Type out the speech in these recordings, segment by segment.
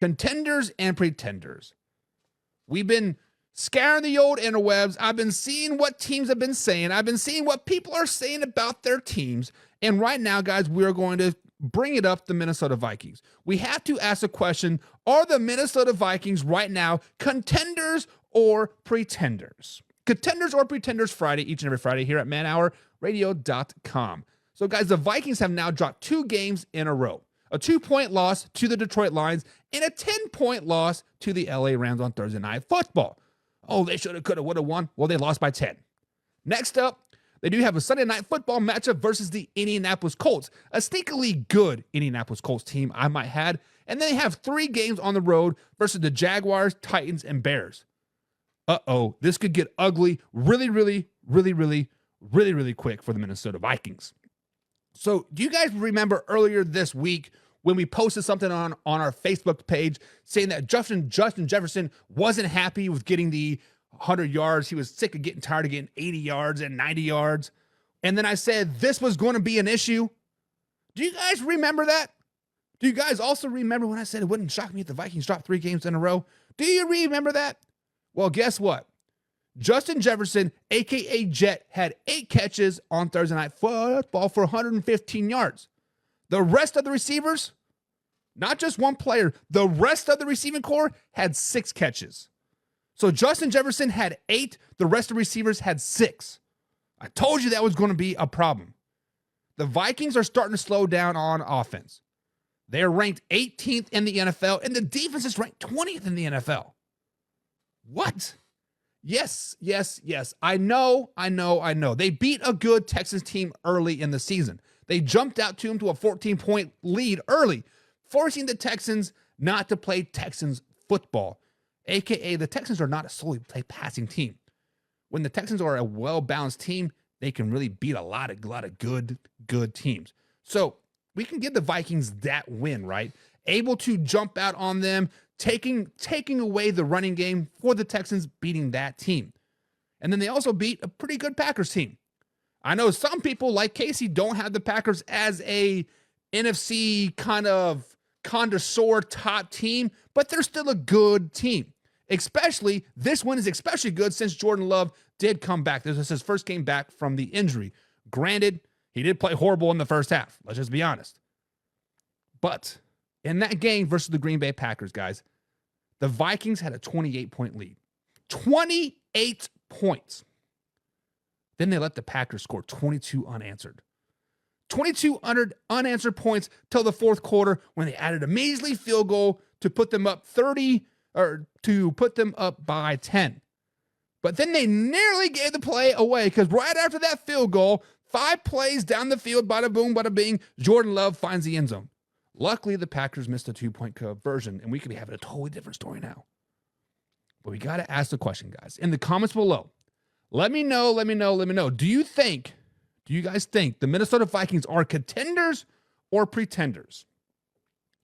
Contenders and pretenders. We've been scouring the old interwebs. I've been seeing what teams have been saying. I've been seeing what people are saying about their teams. And right now, guys, we are going to bring it up the Minnesota Vikings. We have to ask a question. Are the Minnesota Vikings right now contenders or pretenders? Contenders or pretenders Friday, each and every Friday here at manhourradio.com. So, guys, the Vikings have now dropped 2 games in a row. A 2-point loss to the Detroit Lions and a 10-point loss to the LA Rams on Thursday Night Football. Oh, they should have, could have, would have won. Well, they lost by 10. Next up, they do have a Sunday Night Football matchup versus the Indianapolis Colts, a sneakily good Indianapolis Colts team, I might add. And they have 3 games on the road versus the Jaguars, Titans, and Bears. Uh-oh, this could get ugly really quick for the Minnesota Vikings. So do you guys remember earlier this week when we posted something on our Facebook page saying that Justin Jefferson wasn't happy with getting the 100 yards. He was sick of getting tired of getting 80 yards and 90 yards. And then I said this was going to be an issue. Do you guys remember that? Do you guys also remember when I said it wouldn't shock me if the Vikings dropped 3 games in a row? Do you remember that? Well, guess what? Justin Jefferson, a.k.a. Jet, had 8 catches on Thursday Night Football for 115 yards. The rest of the receivers, not just one player, the rest of the receiving core had 6 catches. So Justin Jefferson had 8, the rest of the receivers had 6. I told you that was going to be a problem. The Vikings are starting to slow down on offense. They're ranked 18th in the NFL, and the defense is ranked 20th in the NFL. What? Yes. I know. They beat a good Texans team early in the season. They jumped out to them to a 14-point lead early, forcing the Texans not to play Texans football, a.k.a. the Texans are not a solely play passing team. When the Texans are a well-balanced team, they can really beat a lot of good teams. So we can give the Vikings that win, right? Able to jump out on them, taking away the running game for the Texans, beating that team. And then they also beat a pretty good Packers team. I know some people like Casey don't have the Packers as a NFC kind of connoisseur top team, but they're still a good team. Especially, this one is especially good since Jordan Love did come back. This is his first game back from the injury. Granted, he did play horrible in the first half. Let's just be honest. But in that game versus the Green Bay Packers, guys, the Vikings had a 28-point lead. 28 points. Then they let the Packers score 22 unanswered. 22 unanswered points till the fourth quarter when they added a measly field goal to put them up by 10. But then they nearly gave the play away because right after that field goal, 5 plays down the field, bada boom, bada bing, Jordan Love finds the end zone. Luckily, the Packers missed a 2-point conversion, and we could be having a totally different story now. But we got to ask the question, guys. In the comments below, let me know. Do you guys think the Minnesota Vikings are contenders or pretenders?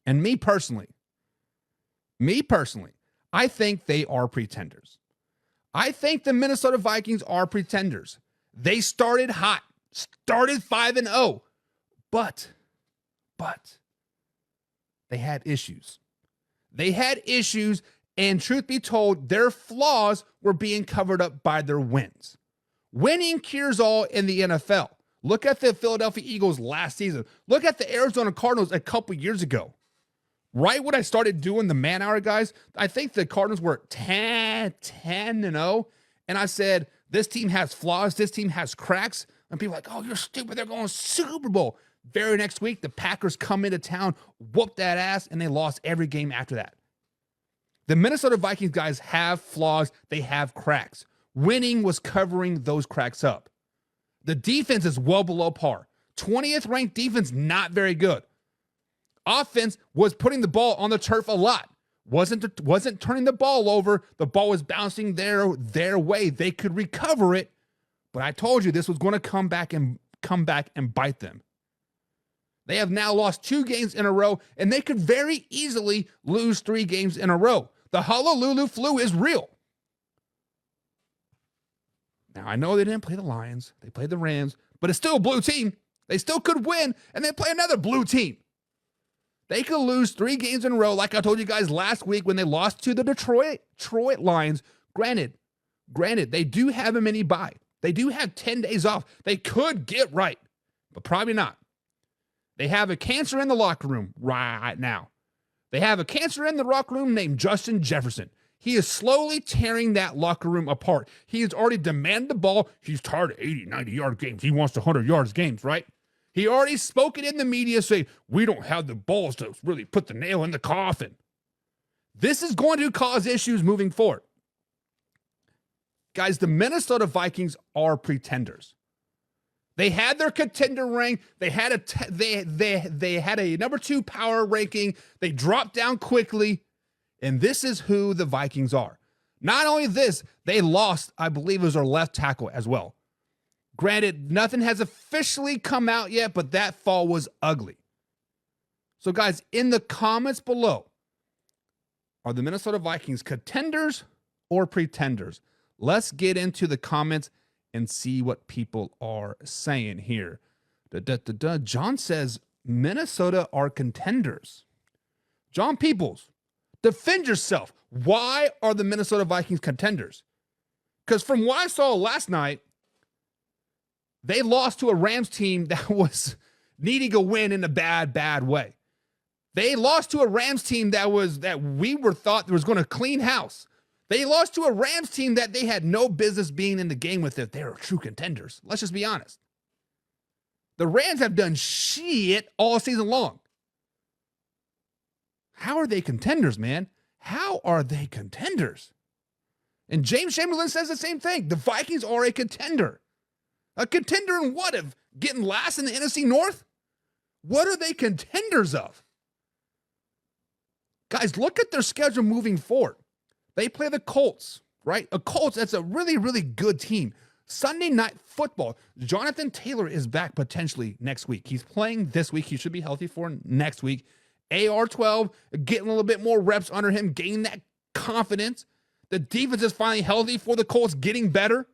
And me personally, I think they are pretenders. I think the Minnesota Vikings are pretenders. They started hot, started 5-0, but they had issues. And truth be told, their flaws were being covered up by their wins. Winning cures all in the NFL. Look at the Philadelphia Eagles last season. Look at the Arizona Cardinals a couple years ago. Right when I started doing the man hour, guys, I think the Cardinals were 10-0. And I said, this team has flaws. This team has cracks. And people are like, oh, you're stupid. They're going Super Bowl. Very next week, the Packers come into town, whoop that ass, and they lost every game after that. The Minnesota Vikings guys have flaws. They have cracks. Winning was covering those cracks up. The defense is well below par. 20th ranked defense, not very good. Offense was putting the ball on the turf a lot. Wasn't turning the ball over. The ball was bouncing their way. They could recover it, but I told you this was going to come back and bite them. They have now lost 2 games in a row, and they could very easily lose 3 games in a row. The Honolulu flu is real. Now, I know they didn't play the Lions. They played the Rams, but it's still a blue team. They still could win, and they play another blue team. They could lose 3 games in a row, like I told you guys last week when they lost to the Detroit Lions. Granted, they do have a mini bye. They do have 10 days off. They could get right, but probably not. They have a cancer in the locker room right now. They have a cancer in the locker room named Justin Jefferson. He is slowly tearing that locker room apart. He has already demanded the ball. He's tired of 80, 90-yard games. He wants 100 yards games, right? He already spoke it in the media saying, we don't have the balls to really put the nail in the coffin. This is going to cause issues moving forward. Guys, the Minnesota Vikings are pretenders. They had their contender ring. They had a number 2 power ranking. They dropped down quickly. And this is who the Vikings are. Not only this, they lost, I believe it was their left tackle as well. Granted, nothing has officially come out yet, but that fall was ugly. So guys, in the comments below, are the Minnesota Vikings contenders or pretenders? Let's get into the comments and see what people are saying here. John says Minnesota are contenders. John Peoples, defend yourself. Why are the Minnesota Vikings contenders? Because from what I saw last night, they lost to a Rams team that was needing a win in a bad way. They lost to a Rams team that we were thought was going to clean house. They lost to a Rams team that they had no business being in the game with if they were true contenders. Let's just be honest. The Rams have done shit all season long. How are they contenders, man? How are they contenders? And James Chamberlain says the same thing. The Vikings are a contender. A contender in what? Of getting last in the NFC North? What are they contenders of? Guys, look at their schedule moving forward. They play the Colts, right? A Colts, that's a really, really good team. Sunday Night Football. Jonathan Taylor is back potentially next week. He's playing this week. He should be healthy for next week. AR-12, getting a little bit more reps under him, gaining that confidence. The defense is finally healthy for the Colts, getting better.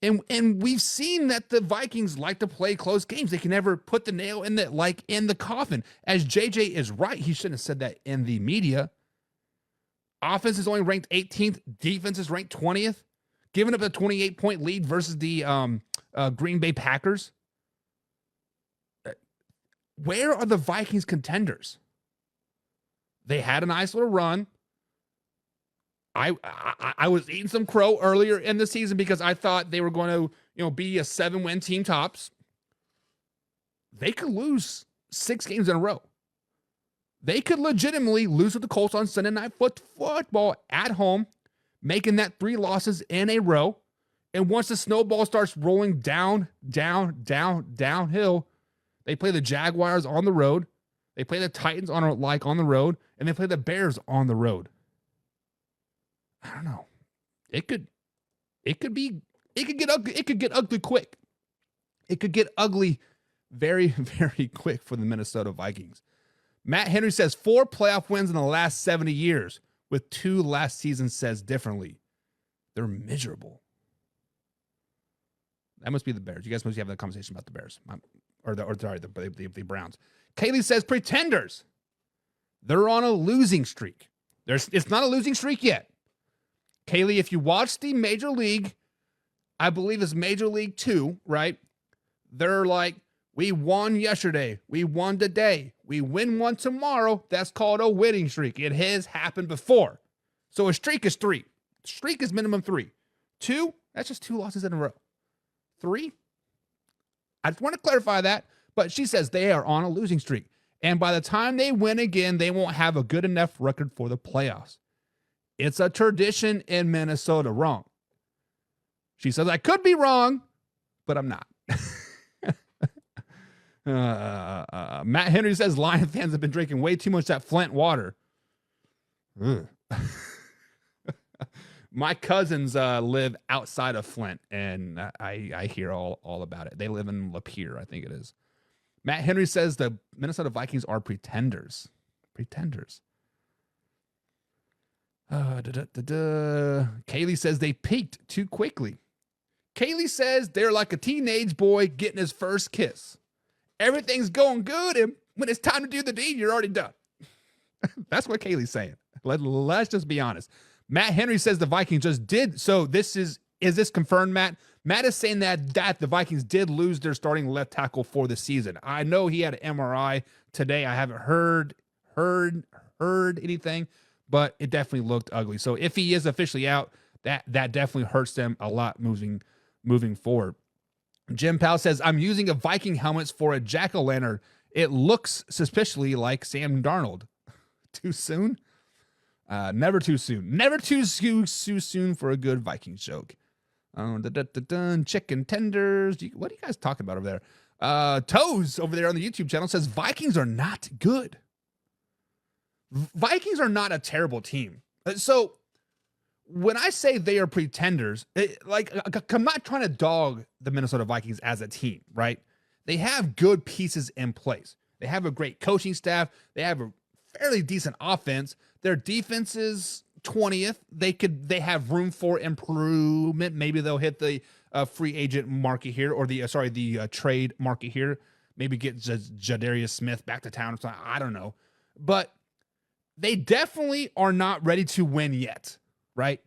And we've seen that the Vikings like to play close games. They can never put the nail in the coffin. As JJ is right, he shouldn't have said that in the media. Offense is only ranked 18th. Defense is ranked 20th. Giving up a 28-point lead versus the Green Bay Packers. Where are the Vikings contenders? They had a nice little run. I was eating some crow earlier in the season because I thought they were going to, be a 7-win team tops. They could lose 6 games in a row. They could legitimately lose to the Colts on Sunday Night Football at home, making that 3 losses in a row. And once the snowball starts rolling downhill, they play the Jaguars on the road. They play the Titans on the road, and they play the Bears on the road. I don't know. It could get ugly. It could get ugly quick. It could get ugly very, very quick for the Minnesota Vikings. Matt Henry says 4 playoff wins in the last 70 years, with 2 last season says differently. They're miserable. That must be the Bears. You guys must have that conversation about the Bears. The Browns. Kaylee says pretenders. They're on a losing streak. It's not a losing streak yet. Kaylee, if you watch the Major League, I believe it's Major League 2, right? They're like, we won yesterday. We won today. We win one tomorrow. That's called a winning streak. It has happened before. So a streak is 3. Streak is minimum 3. 2, that's just 2 losses in a row. 3, I just want to clarify that, but she says they are on a losing streak. And by the time they win again, they won't have a good enough record for the playoffs. It's a tradition in Minnesota. Wrong. She says, I could be wrong, but I'm not. Matt Henry says Lion fans have been drinking way too much that Flint water. My cousins live outside of Flint, and I hear all about it. They live in Lapeer, I think it is. Matt Henry says the Minnesota Vikings are pretenders. Pretenders. Kaylee says they peaked too quickly. Kaylee says they're like a teenage boy getting his first kiss. Everything's going good, and When it's time to do the deed, you're already done. That's what Kaylee's saying. Let's just be honest. Matt Henry says the Vikings just did. So is this confirmed, Matt? Matt is saying that the Vikings did lose their starting left tackle for the season. I know he had an MRI today. I haven't heard anything, but it definitely looked ugly. So if he is officially out, that definitely hurts them a lot moving forward. Jim Powell says, I'm using a Viking helmet for a jack-o'-lantern. It looks suspiciously like Sam Darnold. Too soon? Never too soon. Never too soon for a good Vikings joke. Chicken tenders. What are you guys talking about over there? Toes over there on the YouTube channel says Vikings are not good. Vikings are not a terrible team. So when I say they are pretenders, I'm not trying to dog the Minnesota Vikings as a team, right? They have good pieces in place. They have a great coaching staff. They have a fairly decent offense. Their defense is 20th. They have room for improvement. Maybe they'll hit the free agent market here, or the trade market here. Maybe get Jadarius Smith back to town or something. I don't know. But they definitely are not ready to win yet, right?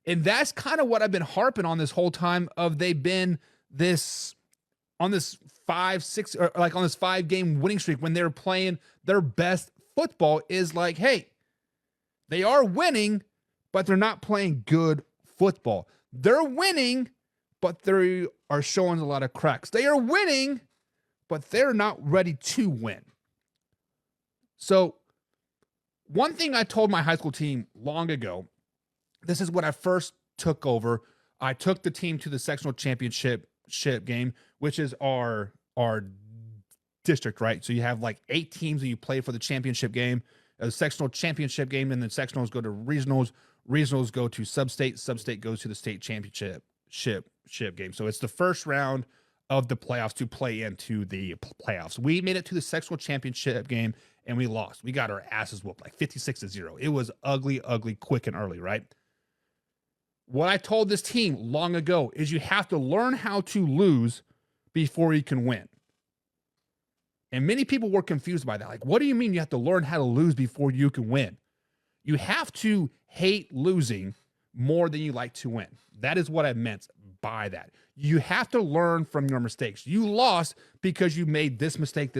And that's kind of what I've been harping on this whole time. They've been on this 5-game winning streak when they're playing their best football. Is like, hey, they are winning, but they're not playing good football. They're winning, but they are showing a lot of cracks. They are winning, but they're not ready to win. So one thing I told my high school team long ago, this is when I first took over. I took the team to the sectional championship game, which is our district, right? So you have like 8 teams that you play for the championship game, a sectional championship game, and then sectionals go to regionals. Regionals go to sub-state. Sub-state goes to the state championship game. So it's the first round of the playoffs to play into the playoffs. We made it to the sectional championship game and we lost. We got our asses whooped like 56-0. It was ugly, quick and early, right? What I told this team long ago is you have to learn how to lose before you can win. And many people were confused by that. Like, what do you mean you have to learn how to lose before you can win? You have to hate losing more than you like to win. That is what I meant by that. You have to learn from your mistakes. You lost because you made this mistake,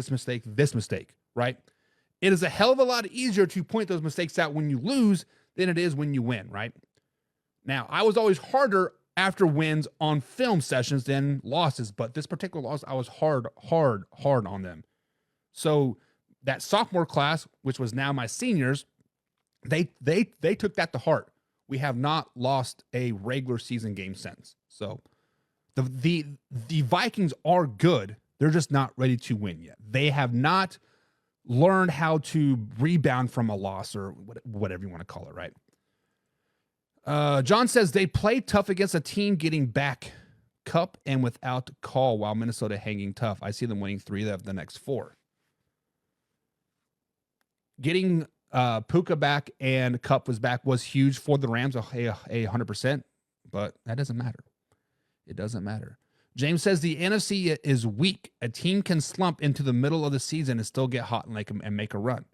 right? It is a hell of a lot easier to point those mistakes out when you lose than it is when you win, right? Now, I was always harder after wins on film sessions than losses, but this particular loss, I was hard on them. So that sophomore class, which was now my seniors, they took that to heart. We have not lost a regular season game since. So the Vikings are good. They're just not ready to win yet. They have not learned how to rebound from a loss or whatever you want to call it, right? John says they played tough against a team getting back Cup and without Call while Minnesota hanging tough. I see them winning 3 of the next 4. Getting Puka back and Cup was huge for the Rams, 100%, but that doesn't matter. It doesn't matter. James says the NFC is weak. A team can slump into the middle of the season and still get hot and make a run.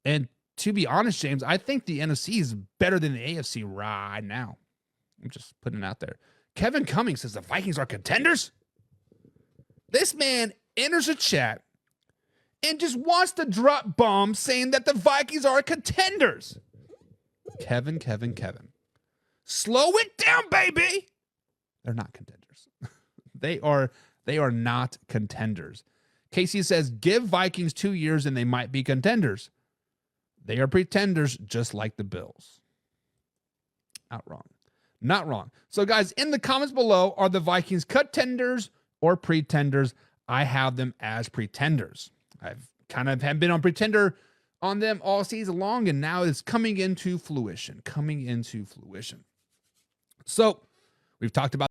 And to be honest, James, I think the NFC is better than the AFC right now. I'm just putting it out there. Kevin Cummings says the Vikings are contenders. This man enters a chat and just wants to drop bombs saying that the Vikings are contenders. Kevin. Slow it down, baby. They're not contenders. They are not contenders. Casey says, give Vikings 2 years and they might be contenders. They are pretenders just like the Bills. Not wrong. So guys, in the comments below, are the Vikings contenders or pretenders? I have them as pretenders. I've kind of have been on pretender on them all season long, and now it's coming into fruition. So we've talked about